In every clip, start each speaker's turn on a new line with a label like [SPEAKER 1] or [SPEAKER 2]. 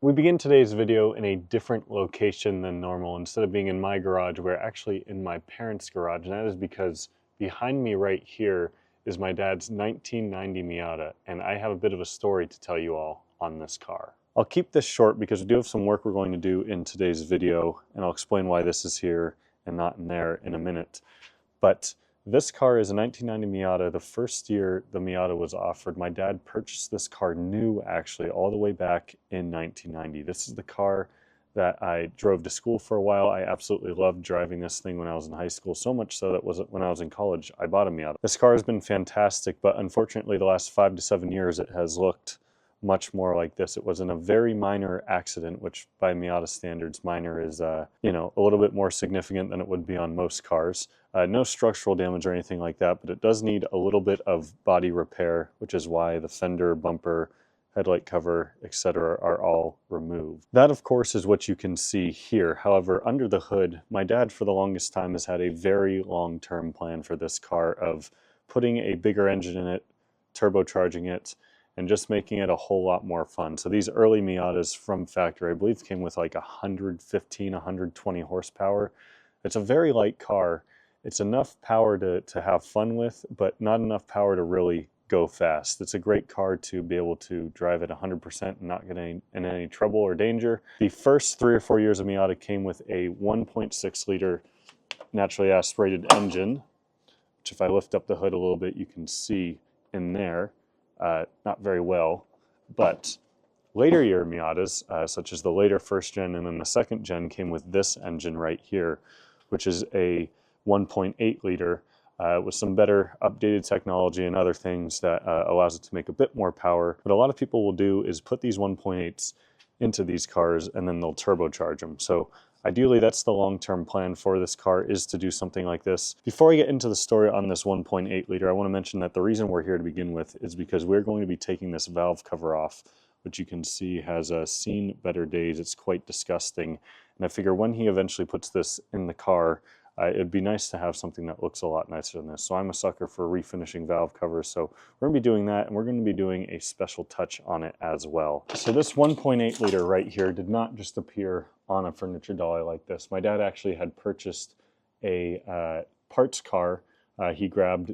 [SPEAKER 1] We begin today's video in a different location than normal. Instead of being in my garage, we're actually in my parents' garage, and that is because behind me right here is my dad's 1990 Miata, and I have a bit of a story to tell you all on this car. I'll keep this short because we do have some work we're going to do in today's video, and I'll explain why this is here and not in there in a minute. But this car is a 1990 Miata. The first year the Miata was offered, my dad purchased this car new, actually, all the way back in 1990. This is the car that I drove to school for a while. I absolutely loved driving this thing when I was in high school, so much so that when I was in college, I bought a Miata. This car has been fantastic, but unfortunately the last 5 to 7 years it has looked much more like this. It was in a very minor accident, which by Miata standards, minor is, a little bit more significant than it would be on most cars. No structural damage or anything like that, but it does need a little bit of body repair, which is why the fender, bumper, headlight cover, etc. are all removed. That, of course, is what you can see here. However, under the hood, my dad for the longest time has had a very long-term plan for this car of putting a bigger engine in it, turbocharging it, and just making it a whole lot more fun. So these early Miatas from factory, I believe, came with like 115, 120 horsepower. It's a very light car. It's enough power to have fun with, but not enough power to really go fast. It's a great car to be able to drive at 100% and not get in any trouble or danger. The first 3 or 4 years of Miata came with a 1.6 liter naturally aspirated engine, which if I lift up the hood a little bit, you can see in there. Not very well, but later year Miatas, such as the later first gen and then the second gen, came with this engine right here, which is a 1.8 liter with some better updated technology and other things that allows it to make a bit more power. What a lot of people will do is put these 1.8s into these cars and then they'll turbocharge them. So ideally, that's the long-term plan for this car, is to do something like this. Before I get into the story on this 1.8 liter, I want to mention that the reason we're here to begin with is because we're going to be taking this valve cover off, which you can see has seen better days. It's quite disgusting. And I figure when he eventually puts this in the car, it'd be nice to have something that looks a lot nicer than this. So I'm a sucker for refinishing valve covers, so we're going to be doing that, and we're going to be doing a special touch on it as well. So this 1.8 liter right here did not just appear on a furniture dolly like this. My dad actually had purchased a parts car. We grabbed,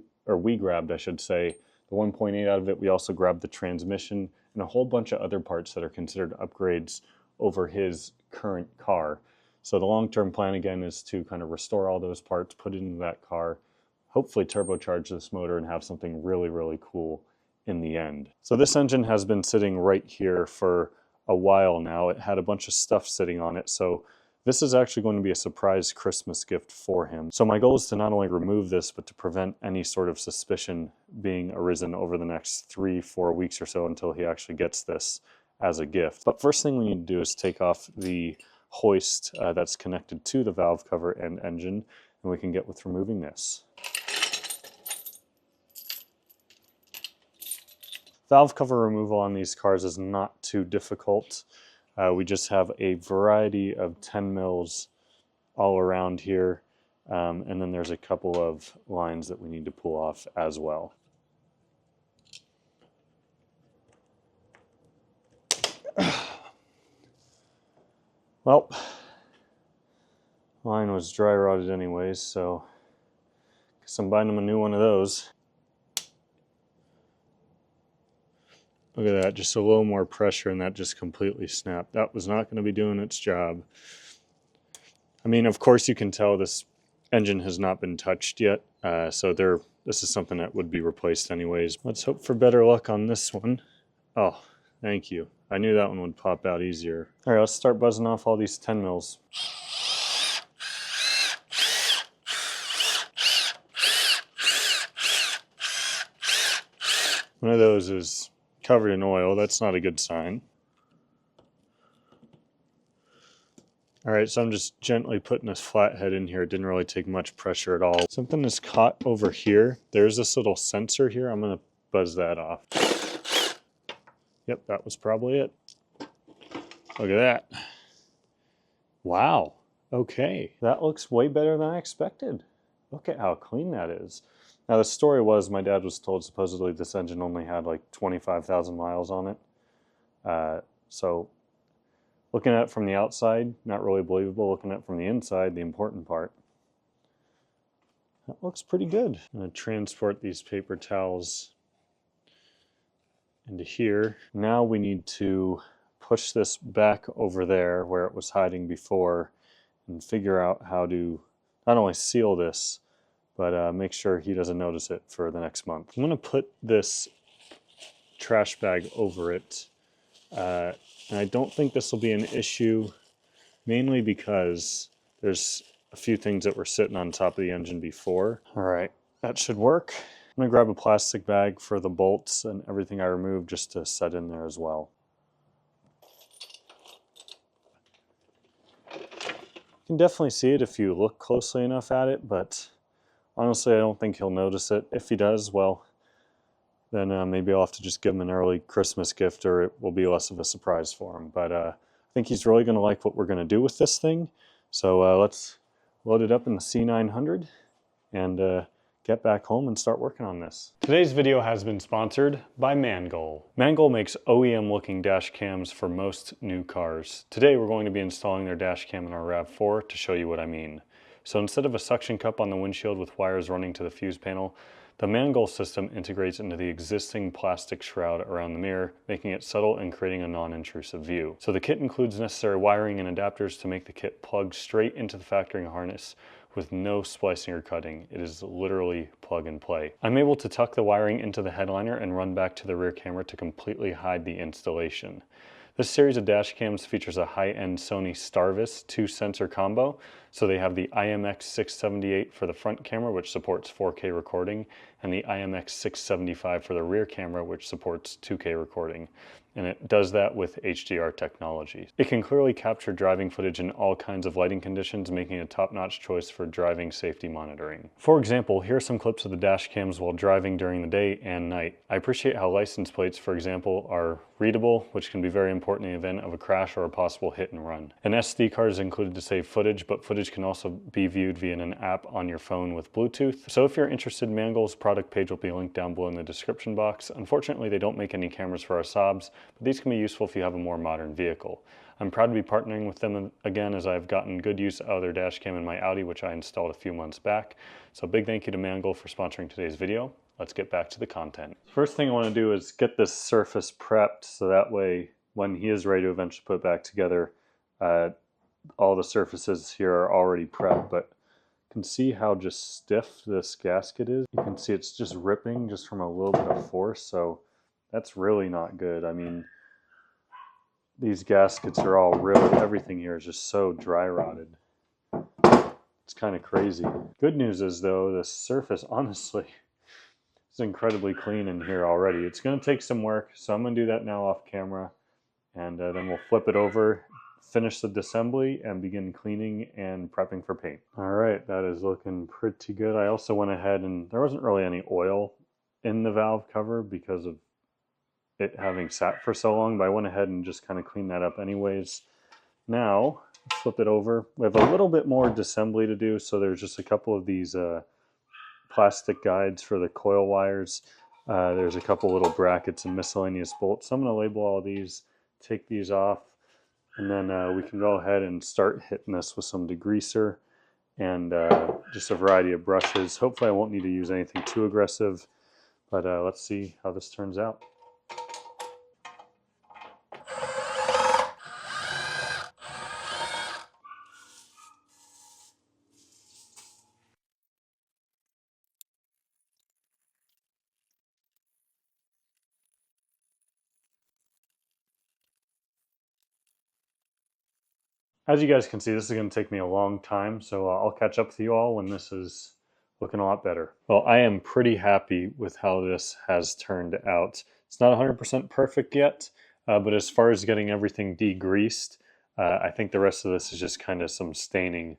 [SPEAKER 1] I should say, the 1.8 out of it. We also grabbed the transmission and a whole bunch of other parts that are considered upgrades over his current car. So the long-term plan, again, is to kind of restore all those parts, put it into that car, hopefully turbocharge this motor and have something really, really cool in the end. So this engine has been sitting right here for a while now. It had a bunch of stuff sitting on it, so this is actually going to be a surprise Christmas gift for him. So my goal is to not only remove this, but to prevent any sort of suspicion being arisen over the next 3-4 weeks or so until he actually gets this as a gift. But first thing we need to do is take off the hoist that's connected to the valve cover and engine, and we can get with removing this. Valve cover removal on these cars is not too difficult. We just have a variety of 10 mils all around here, and then there's a couple of lines that we need to pull off as well. Well, mine was dry rotted anyways, so guess I'm buying them a new one of those. Look at that, just a little more pressure and that just completely snapped. That was not going to be doing its job. I mean, of course you can tell this engine has not been touched yet, so this is something that would be replaced anyways. Let's hope for better luck on this one. Oh, thank you. I knew that one would pop out easier. All right, let's start buzzing off all these 10 mils. One of those is covered in oil. That's not a good sign. All right, so I'm just gently putting this flathead in here. It didn't really take much pressure at all. Something is caught over here. There's this little sensor here. I'm gonna buzz that off. Yep, that was probably it. Look at that. Wow, okay. That looks way better than I expected. Look at how clean that is. Now the story was my dad was told supposedly this engine only had like 25,000 miles on it. So Looking at it from the outside, not really believable. Looking at it from the inside, the important part, that looks pretty good. I'm going to transport these paper towels into here. Now we need to push this back over there where it was hiding before and figure out how to not only seal this, but make sure he doesn't notice it for the next month. I'm going to put this trash bag over it. And I don't think this will be an issue, mainly because there's a few things that were sitting on top of the engine before. All right, that should work. I'm gonna grab a plastic bag for the bolts and everything I removed just to set in there as well. You can definitely see it if you look closely enough at it, but honestly, I don't think he'll notice it. If he does, well, then maybe I'll have to just give him an early Christmas gift, or it will be less of a surprise for him. But I think he's really going to like what we're going to do with this thing. So let's load it up in the C900 and get back home and start working on this. Today's video has been sponsored by Mangoal. Mangoal makes OEM looking dash cams for most new cars. Today we're going to be installing their dash cam in our RAV4 to show you what I mean. So instead of a suction cup on the windshield with wires running to the fuse panel, the Mangoal system integrates into the existing plastic shroud around the mirror, making it subtle and creating a non-intrusive view. So the kit includes necessary wiring and adapters to make the kit plug straight into the factory harness with no splicing or cutting. It is literally plug and play. I'm able to tuck the wiring into the headliner and run back to the rear camera to completely hide the installation. This series of dash cams features a high-end Sony Starvis 2-sensor combo. So they have the IMX678 for the front camera, which supports 4K recording, and the IMX675 for the rear camera, which supports 2K recording. And it does that with HDR technology. It can clearly capture driving footage in all kinds of lighting conditions, making it a top-notch choice for driving safety monitoring. For example, here are some clips of the dash cams while driving during the day and night. I appreciate how license plates, for example, are readable, which can be very important in the event of a crash or a possible hit and run. An SD card is included to save footage, but footage can also be viewed via an app on your phone with Bluetooth. So if you're interested, Mangoal's product page will be linked down below in the description box. Unfortunately, they don't make any cameras for our Saabs, but these can be useful if you have a more modern vehicle. I'm proud to be partnering with them again, as I've gotten good use out of their dash cam in my Audi, which I installed a few months back. So big thank you to Mangoal for sponsoring today's video. Let's get back to the content. First thing I want to do is get this surface prepped, so that way when he is ready to eventually put it back together, all the surfaces here are already prepped, but you can see how just stiff this gasket is. You can see it's just ripping just from a little bit of force, so that's really not good. I mean, these gaskets are all really, everything here is just so dry rotted. It's kind of crazy. Good news is though, the surface, honestly, is incredibly clean in here already. It's going to take some work, so I'm going to do that now off camera, and then we'll flip it over, finish the disassembly, and begin cleaning and prepping for paint. All right, that is looking pretty good. I also went ahead and there wasn't really any oil in the valve cover because of it having sat for so long, but I went ahead and just kind of cleaned that up anyways. Now, flip it over. We have a little bit more disassembly to do, so there's just a couple of these plastic guides for the coil wires. There's a couple little brackets and miscellaneous bolts. So I'm going to label all these, take these off, and then we can go ahead and start hitting this with some degreaser and just a variety of brushes. Hopefully I won't need to use anything too aggressive, but let's see how this turns out. As you guys can see, this is going to take me a long time, so I'll catch up with you all when this is looking a lot better. Well, I am pretty happy with how this has turned out. It's not 100% perfect yet, but as far as getting everything degreased, I think the rest of this is just kind of some staining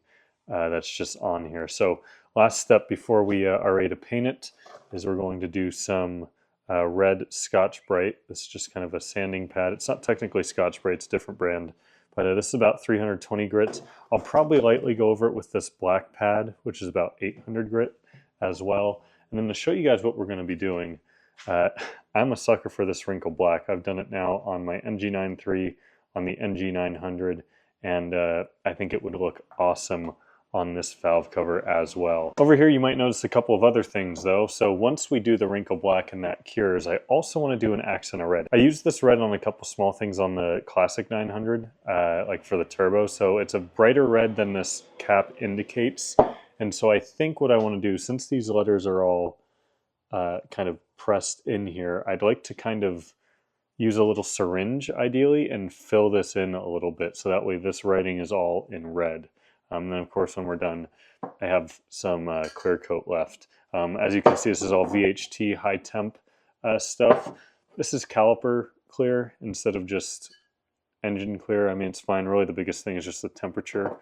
[SPEAKER 1] that's just on here. So last step before we are ready to paint it is we're going to do some red Scotch-Brite. This is just kind of a sanding pad. It's not technically Scotch-Brite, it's a different brand. But this is about 320 grit. I'll probably lightly go over it with this black pad, which is about 800 grit as well. And then to show you guys what we're going to be doing, I'm a sucker for this wrinkle black. I've done it now on my MG9 III, on the NG900, and I think it would look awesome on this valve cover as well. Over here you might notice a couple of other things though. So once we do the wrinkle black and that cures, I also want to do an accent of red. I used this red on a couple small things on the classic 900, like for the turbo, so it's a brighter red than this cap indicates. And so I think what I want to do, since these letters are all kind of pressed in here, I'd like to kind of use a little syringe ideally and fill this in a little bit so that way this writing is all in red. Then of course when we're done, I have some clear coat left. As you can see, this is all VHT high temp stuff. This is caliper clear instead of just engine clear. I mean, it's fine. Really the biggest thing is just the temperature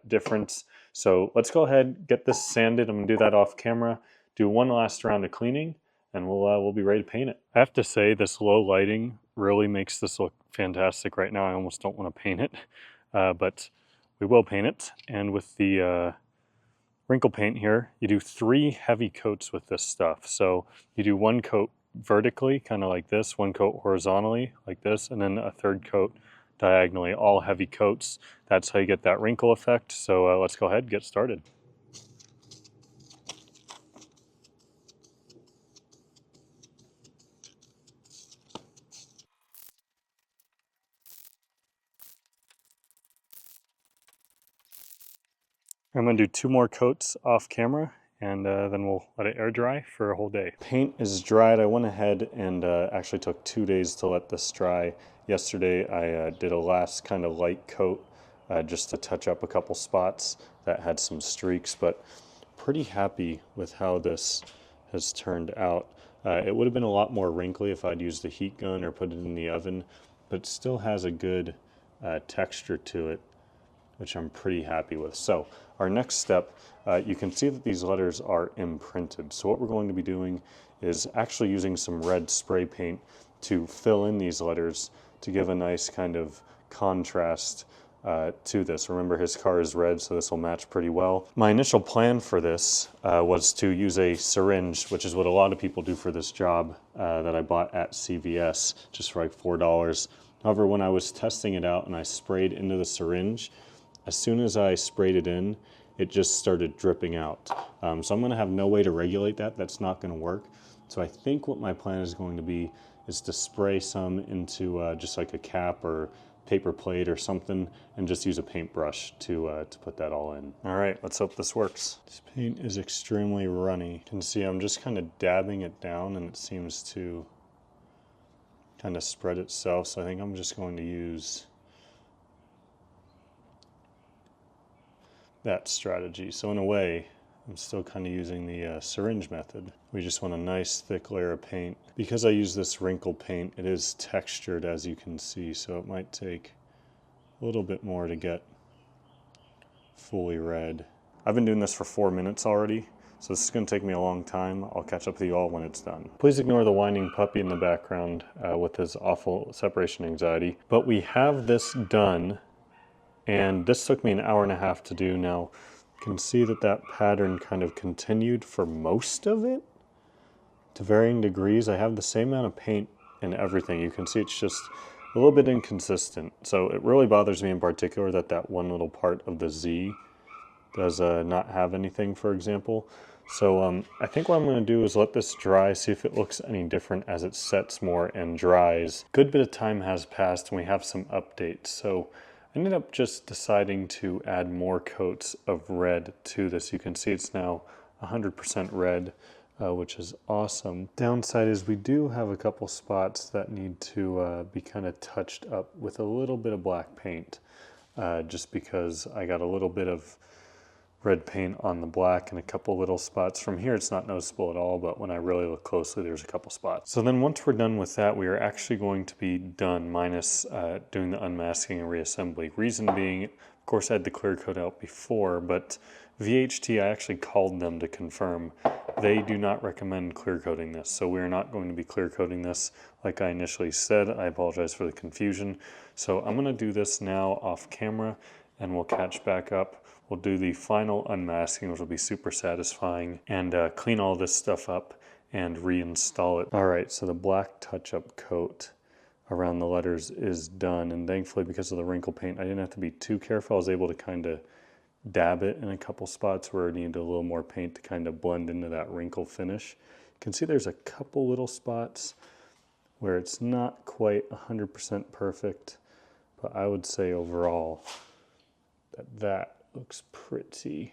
[SPEAKER 1] difference. So let's go ahead, get this sanded. I'm gonna do that off camera, do one last round of cleaning, and we'll be ready to paint it. I have to say this low lighting really makes this look fantastic right now. I almost don't want to paint it, but we will paint it. And with the wrinkle paint here, you do 3 heavy coats with this stuff. So you do 1 coat vertically, kind of like this, 1 coat horizontally like this, and then a 3rd coat diagonally, all heavy coats. That's how you get that wrinkle effect. So let's go ahead and get started. I'm going to do 2 more coats off camera, and then we'll let it air dry for a whole day. Paint is dried. I went ahead and actually took 2 days to let this dry. Yesterday I did a last kind of light coat just to touch up a couple spots that had some streaks, but pretty happy with how this has turned out. It would have been a lot more wrinkly if I'd used a heat gun or put it in the oven, but it still has a good texture to it, which I'm pretty happy with. So our next step, you can see that these letters are imprinted. So what we're going to be doing is actually using some red spray paint to fill in these letters to give a nice kind of contrast to this. Remember, his car is red, so this will match pretty well. My initial plan for this was to use a syringe, which is what a lot of people do for this job, that I bought at CVS just for like $4. However, when I was testing it out and I sprayed into the syringe, as soon as I sprayed it in, it just started dripping out. So I'm gonna have no way to regulate that. That's not gonna work. So I think what my plan is going to be is to spray some into just like a cap or paper plate or something, and just use a paintbrush to put that all in. All right, let's hope this works. This paint is extremely runny. You can see I'm just kind of dabbing it down and it seems to kind of spread itself. So I think I'm just going to use that strategy. So in a way, I'm still kind of using the syringe method. We just want a nice thick layer of paint. Because I use this wrinkle paint, it is textured as you can see, so it might take a little bit more to get fully red. I've been doing this for 4 minutes already, so this is going to take me a long time. I'll catch up with you all when it's done. Please ignore the whining puppy in the background with his awful separation anxiety. But we have this done, and this took me an hour and a half to do. Now, you can see that that pattern kind of continued for most of it to varying degrees. I have the same amount of paint and everything. You can see it's just a little bit inconsistent. So it really bothers me in particular that that one little part of the Z does not have anything, for example. So I think what I'm going to do is let this dry, see if it looks any different as it sets more and dries. Good bit of time has passed and we have some updates. So I ended up just deciding to add more coats of red to this. You can see it's now 100% red, which is awesome. Downside is we do have a couple spots that need to be kind of touched up with a little bit of black paint, just because I got a little bit of red paint on the black and a couple little spots. From here it's not noticeable at all, but when I really look closely there's a couple spots. So then once we're done with that, we are actually going to be done minus doing the unmasking and reassembly. Reason being, of course I had the clear coat out before, but VHT, I actually called them to confirm. They do not recommend clear coating this, so we're not going to be clear coating this like I initially said. I apologize for the confusion. So I'm going to do this now off camera and we'll catch back up. We'll do the final unmasking, which will be super satisfying, and clean all this stuff up and reinstall it. All right, so the black touch-up coat. around the letters is done, and thankfully because of the wrinkle paint I didn't have to be too careful. I was able to kind of dab it in a couple spots where it needed a little more paint to kind of blend into that wrinkle finish. You can see there's a couple little spots where it's not quite 100% perfect, but I would say overall that looks pretty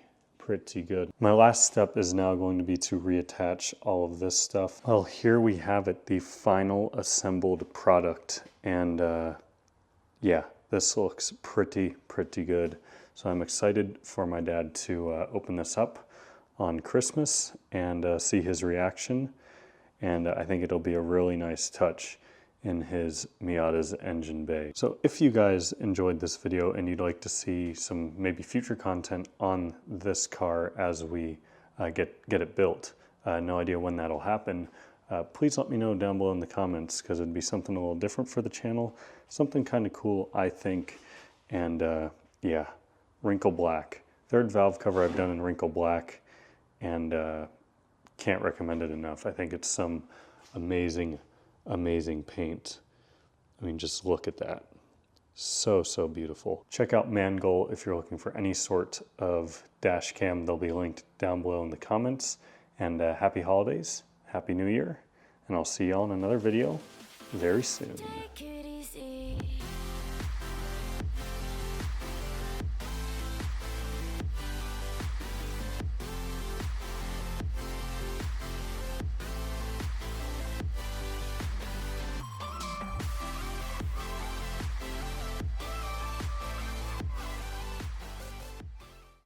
[SPEAKER 1] good. My last step is now going to be to reattach all of this stuff. Well, here we have it, the final assembled product, and yeah, this looks pretty good. So I'm excited for my dad to open this up on Christmas and see his reaction. And I think it'll be a really nice touch in his Miata's engine bay. So if you guys enjoyed this video and you'd like to see some maybe future content on this car as we get it built, no idea when that'll happen, please let me know down below in the comments, because it'd be something a little different for the channel, something kind of cool, I think. And yeah, wrinkle black. Third valve cover I've done in wrinkle black, and can't recommend it enough. I think it's some amazing paint. I mean, just look at that. So beautiful. Check out Mangoal if you're looking for any sort of dash cam. They'll be linked down below in the comments. And happy holidays, happy new year, and I'll see y'all in another video very soon.